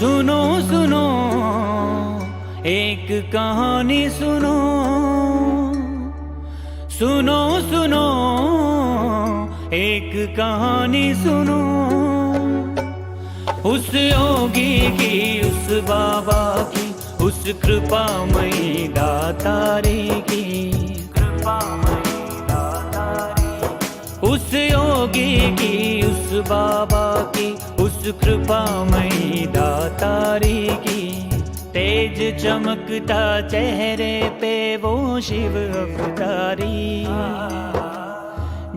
सुनो सुनो एक कहानी सुनो, सुनो सुनो एक कहानी सुनो। उस योगी की, उस बाबा की, उस कृपामयी दातारी की, कृपामयी दातारी। उस योगी की, उस बाबा की, उस कृपामयी दातारी की। तेज चमकता चेहरे पे वो शिव अवतारी।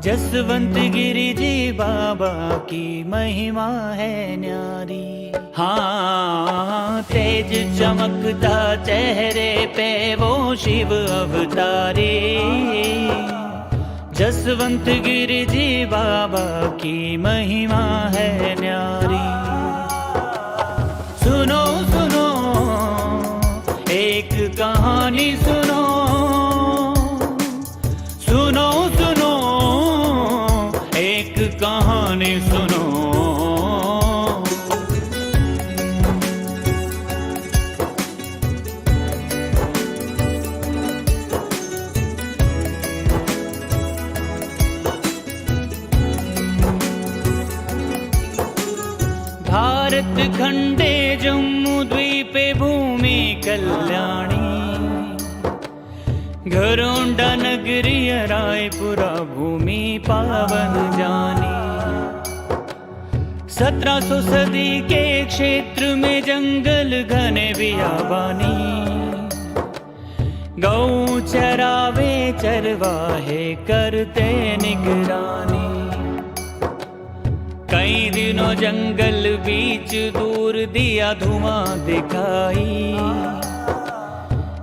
जसवंत गिरी जी बाबा की महिमा है न्यारी। हाँ, तेज चमकता चेहरे पे वो शिव अवतारी। जसवंत गिरी जी बाबा की महिमा है न्यारी। सुनो सुनो एक कहानी सुनो, सुनो सुनो एक कहानी सुनो। भारत खंडे जम्मू द्वीपे भूमि कल्याणी। घरोंडा नगरी रायपुरा भूमि पावन जानी। 1700 सदी के क्षेत्र में जंगल घने बियाबानी। गौ चरावे चरवाहे करते निगरानी। कई दिनों जंगल बीच दूर दिया धुआं दिखाई।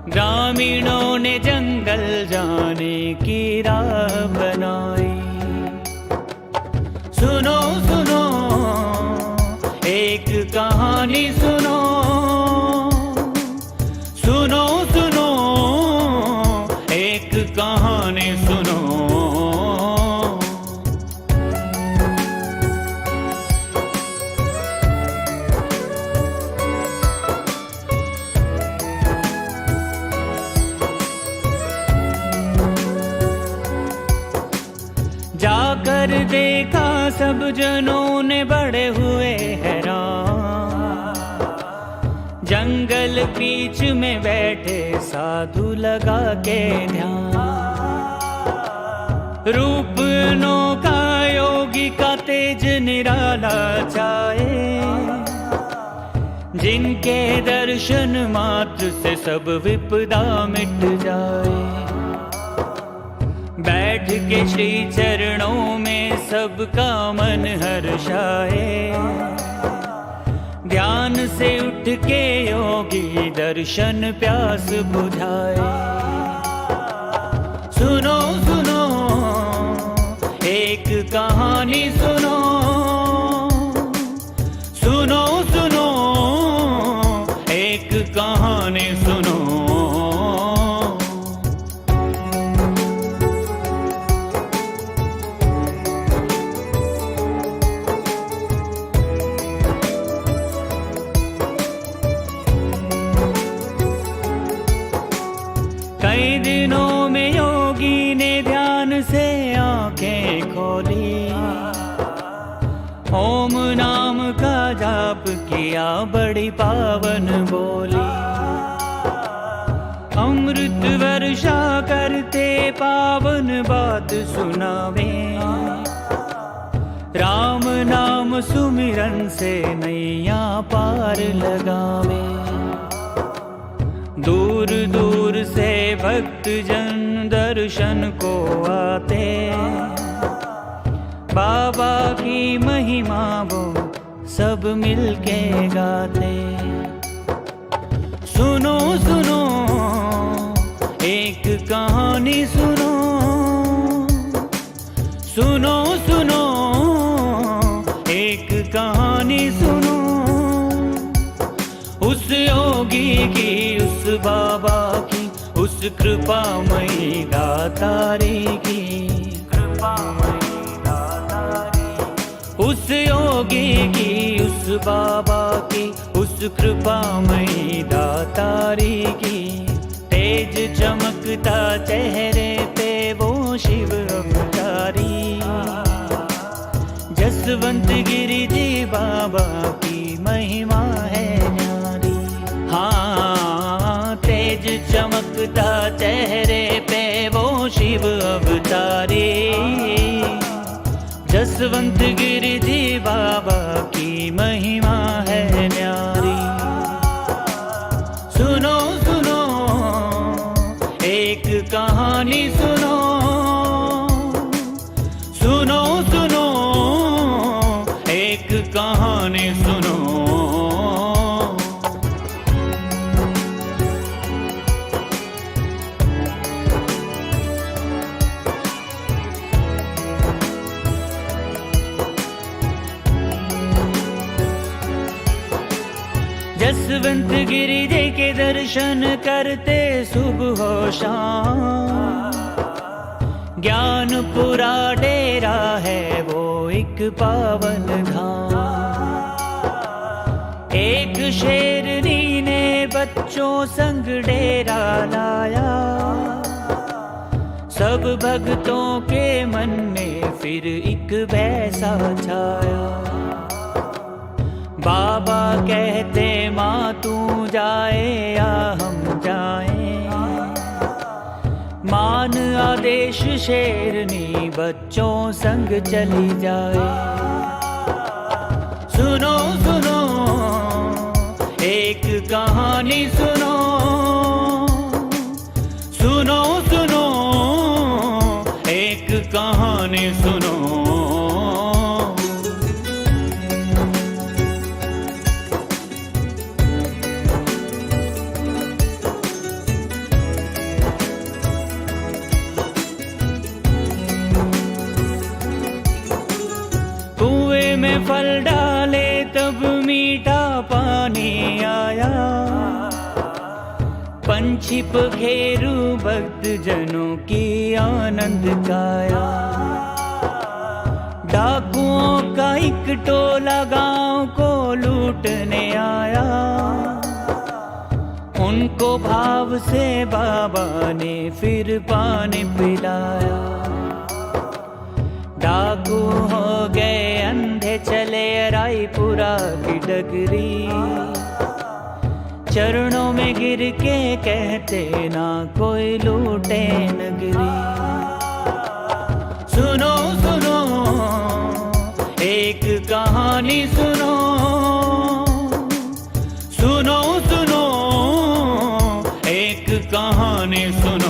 ग्रामीणों ने जंगल जाने की राह बनाई। सुनो सुनो एक कहानी सुनो, सुनो सुनो एक कहानी सुनो। जाकर देखा सब जनों ने बड़े हुए हैरान। जंगल बीच में बैठे साधु लगा के ध्यान। रूप अनोखा योगी का तेज निराला छाए। जिनके दर्शन मात्र से सब विपदा मिट जाए। बैठ के श्री चरणों में सबका मन हर्षाए। ध्यान से उठ के योगी दर्शन प्यास बुझाए। सुनो सुनो एक कहानी सुनो, सुनो सुनो एक कहानी सुनो। कई दिनों में योगी ने ध्यान से आंखें खोली। ओम नाम का जाप किया, बड़ी पावन बोली। अमृत वर्षा करते पावन बात सुनावे। राम नाम सुमिरन से नैया पार लगावे। दूर दूर से भक्त जन दर्शन को आते। बाबा की महिमा वो सब मिलके गाते। सुनो सुनो एक कहानी सुनो, सुनो सुनो एक कहानी सुनो। उस योगी की, उस बाबा की, उस कृपामयी दातारी की, कृपामयी दातारी। उस योगी की, उस बाबा की, उस कृपामयी दातारी की। तेज चमकता चेहरे पे वो शिव अवतारी। जसवंत गिरी जी बाबा की महिमा है न्यारी। हाँ, तेज चमकता चेहरे पे वो शिव अवतारी। जसवंत गिरी जी बाबा की महिमा है न्यारी। सुनो सुनो एक कहानी सुनो, सुनो सुनो एक कहानी सुनो। जसवंत गिरी जी के दर्शन करते सुबह हो शाम। ज्ञानपुरा डेरा है वो एक पावन धाम। एक शेरनी ने बच्चों संग डेरा लाया। सब भक्तों के मन में फिर एक वैसा छाया। बाबा कहते माँ तू जाए या हम जाएं। मान आदेश शेरनी बच्चों संग चली जाए। सुनो सुनो एक कहानी सुनो, सुनो सुनो एक कहानी सुनो। में फल डाले तब मीठा पानी आया। पंछी पखेरू भक्त जनों की आनंद गाया। डाकुओं का एक टोला गांव को लूटने आया। उनको भाव से बाबा ने फिर पानी पिलाया। डाकू हो गए अंधे चले रायपुरा की डगरी। चरणों में गिर के कहते ना कोई लूटे नगरी। सुनो सुनो एक कहानी सुनो, सुनो सुनो एक कहानी सुनो।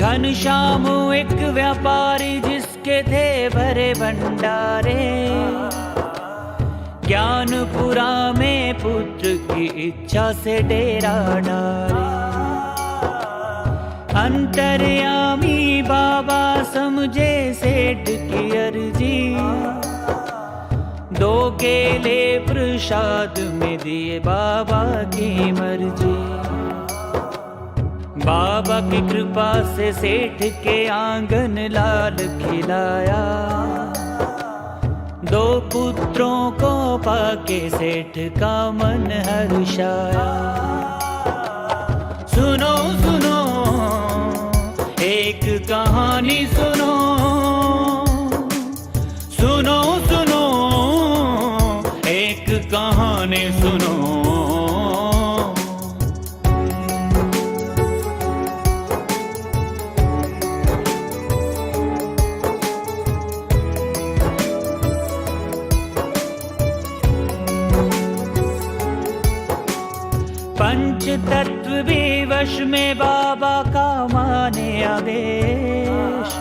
घनश्याम एक व्यापारी जिसके थे भरे भंडारे। ज्ञानपुरा में पुत्र की इच्छा से डेरा डाले। अंतर्यामी बाबा समझे सेठ की अर्जी। 2 केले प्रसाद में दिए बाबा की मर्जी। बाबा की कृपा से सेठ के आंगन लाल खिलाया। 2 पुत्रों को पाके सेठ का मन हर्षाया। सुनो सुनो एक कहानी सुनो, सुनो सुनो एक कहानी सुनो। पंच तत्व भी वश में बाबा का माने आदेश।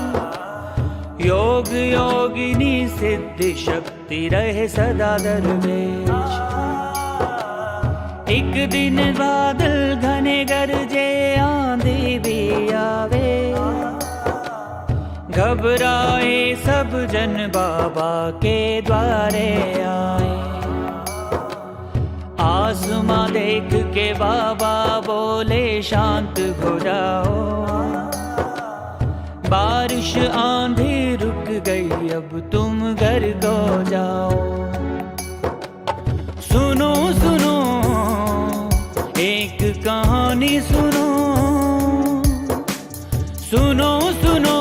योग योगिनी सिद्धि शक्ति रहे सदा दरवेश। एक दिन बादल घने गरजे आंधी भी आवे। घबराए सब जन बाबा के द्वारे आए। आसमां देख के बाबा बोले शांत हो जाओ। बारिश आंधी रुक गई, अब तुम घर को जाओ। सुनो सुनो एक कहानी सुनो, सुनो सुनो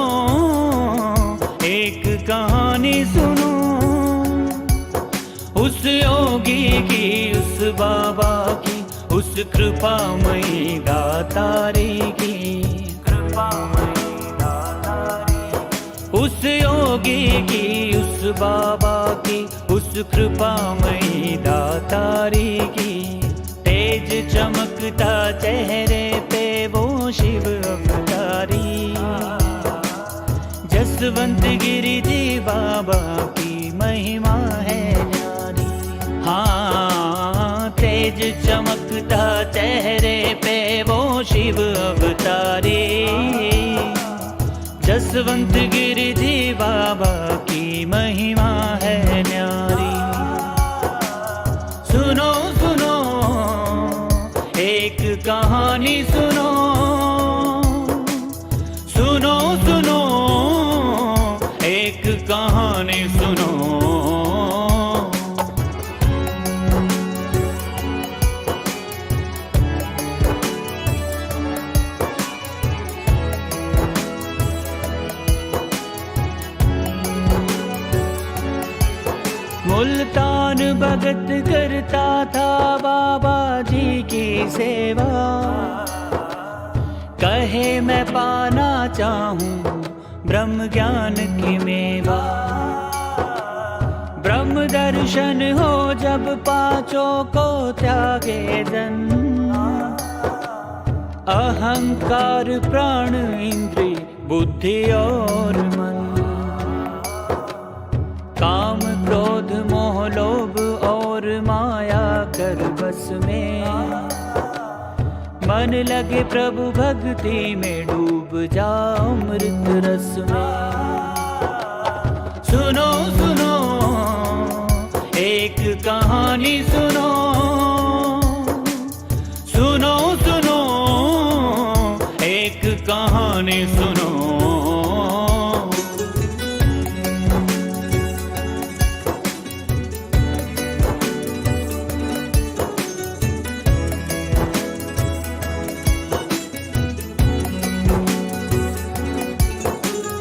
एक कहानी सुनो। उस योगी की, उस बाबा की, उस कृपामयी दातारी की, कृपामयी दातारी। उस योगी की, उस बाबा की, उस कृपामयी दातारी की। तेज चमकता चेहरे पे वो शिव अवतारी। जसवंत गिरी जी बाबा की महिमा है न्यारी। हाँ, तेज चमकता चेहरे पे वो शिव अवतारी। जसवंत गिरी जी बाबा की महिमा है न्यारी। सुनो सुनो एक कहानी सुनो, सुनो सुनो एक कहानी सुनो। मुल्तान भगत करता था बाबा जी की सेवा। कहे मैं पाना चाहूं ब्रह्म ज्ञान की मेवा। ब्रह्म दर्शन हो जब पांचों को त्यागे जन। अहंकार प्राण इंद्रिय बुद्धि और मन। काम क्रोध मोह लोभ और माया कर बस में। मन लगे प्रभु भक्ति में, डूब जा अमृत रस में। सुनो सुनो एक कहानी सुनो, सुनो सुनो एक कहानी सुनो।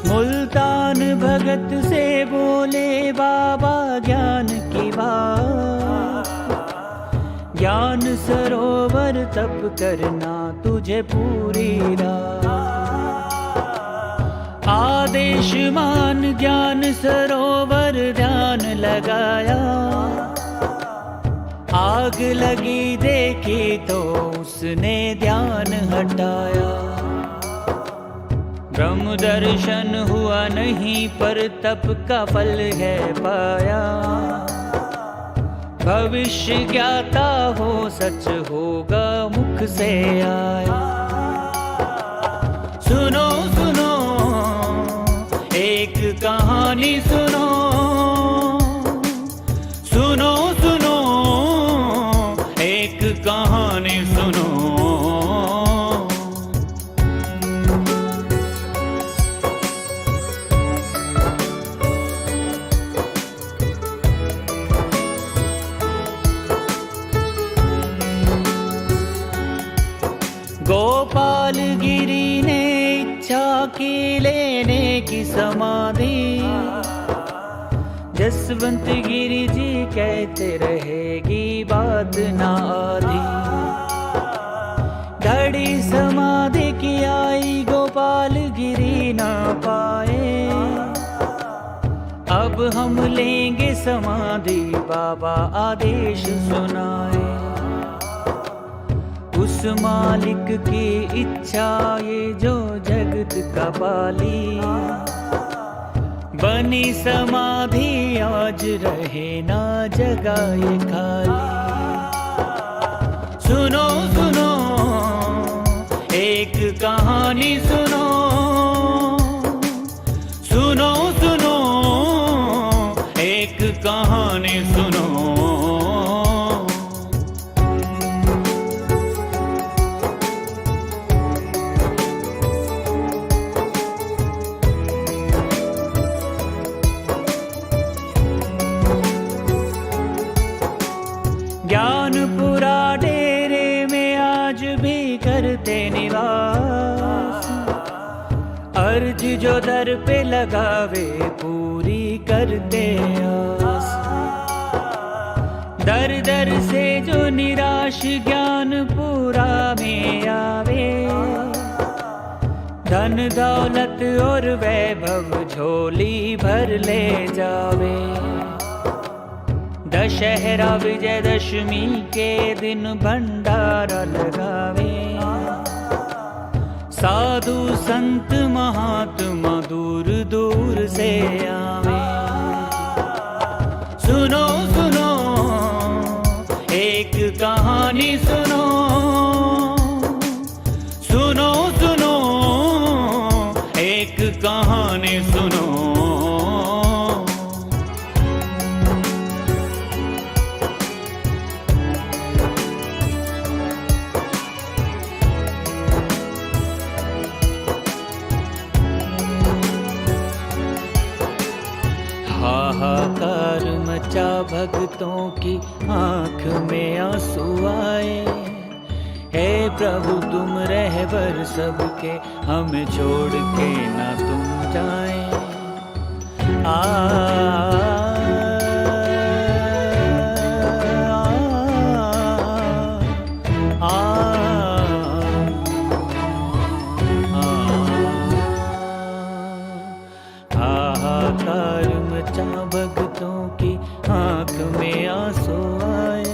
मुल्तान भगत से बोले बाबा ज्ञान की बात। ज्ञान सरोवर तप करना तुझे पूरी रात। आदेश मान ज्ञान सरोवर ध्यान लगाया। आग लगी देखी तो उसने ध्यान हटाया। ब्रह्म दर्शन हुआ नहीं पर तप का फल है पाया। भविष्य ज्ञाता हो सच होगा मुख से आया। सुनो सुनो एक कहानी सुनो, सुनो सुनो एक कहानी सुनो। गोपाल गिरी ने इच्छा की लेने की समाधि। जसवंत गिरी जी कहते रहेगी बात ना आधी। घड़ी समाधि की आई गोपाल गिरी ना पाए। अब हम लेंगे समाधि बाबा आदेश सुनाए। उस मालिक की इच्छा ये जो जगत का पाली। बनी समाधि आज रहे ना जगह ये खाली। सुनो सुनो एक कहानी सुनो, कहानी सुनो। ज्ञानपुरा डेरे में आज भी करते निवास, अर्ज जो दर पे लगावे पूरी करते आस। दर दर से जो निराश ज्ञानपुरा में आवे, धन दौलत और वैभव झोली भर ले जावे। दशहरा विजयदशमी के दिन भंडारा लगावे, साधु संत महात्मा दूर दूर से आवे। सुनो सुनो एक कहानी सुनो, सुनो सुनो एक कहानी सुनो। हाहाकार मचा भक्तों की आंख में आंसू आए। हे प्रभु तुम रहबर सबके, हमें छोड़ के ना तुम जाए। हाहाकार मचा भक्तों की आंख में आंसू आए।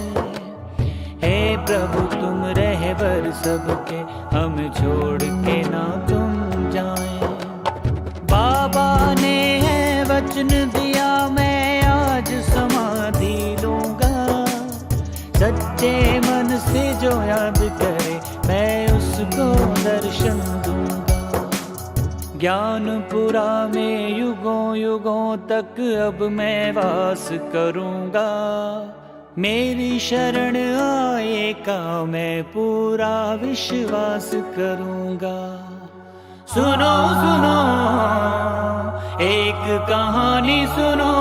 हे प्रभु तुम रहबर सबके, हमें छोड़ के ना तुम जाए। बाबा ने है वचन दिया मैं आज समाधि लूंगा, सच्चे मन से जो याद करे मैं उसको दर्शन दूंगा। ज्ञानपुरा में युगों युगों तक अब मैं वास करूंगा। मेरी शरण आए का मैं पूरा विश्वास करूंगा। सुनो सुनो एक कहानी सुनो,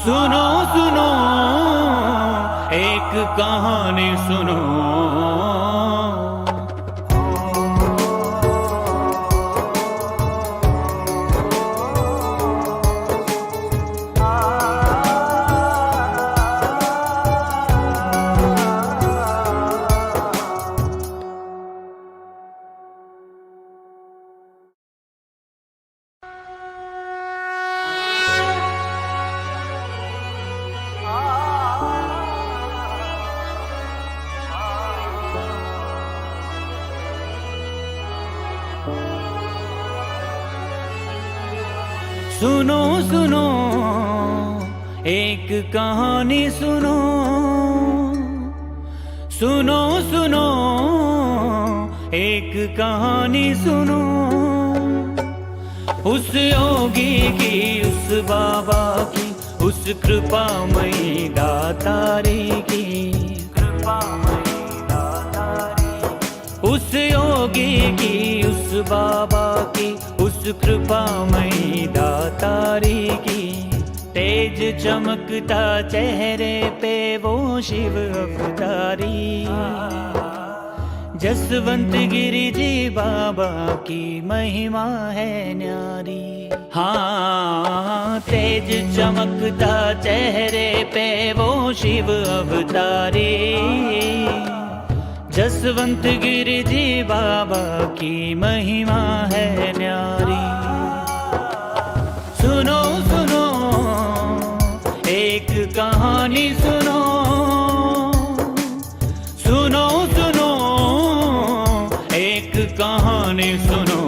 सुनो सुनो एक कहानी सुनो। सुनो सुनो एक कहानी सुनो, सुनो सुनो एक कहानी सुनो। उस योगी की, उस बाबा की, उस कृपामयी दातारी की, कृपामयी दातारी। उस योगी की, उस बाबा की, उस कृपामयी दातारी की। तेज चमकता चेहरे पे वो शिव अवतारी। जसवंत गिरी जी बाबा की महिमा है न्यारी। हाँ तेज चमकता चेहरे पे वो शिव अवतारी। जसवंत गिरी जी बाबा की महिमा है न्यारी। सुनो सुनो एक कहानी सुनो, सुनो सुनो एक कहानी सुनो।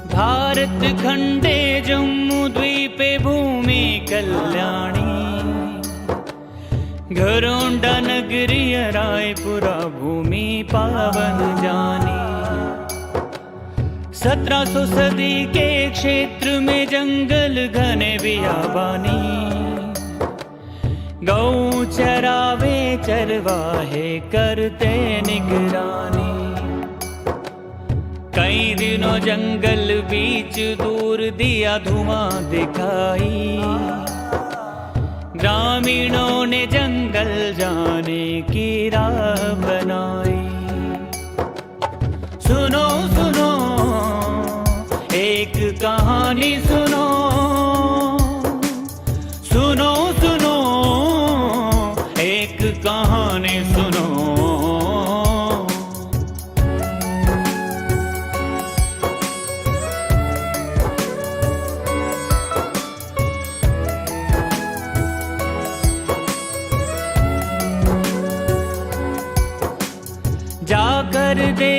भारत खंडे जम्मू द्वीपे भूमि कल्याणी। घरोंडा नगरी रायपुरा भूमि पावन जानी। 1700 सदी के क्षेत्र में जंगल घने बियाबानी। गौ चरावे चरवाहे करते निगरानी। कई दिनों जंगल बीच दूर दिया धुआं दिखाई। ग्रामीणों ने जंगल जाने की राह बनाई। सुनो सुनो एक कहानी सुनो। सुनो सुनो एक कहानी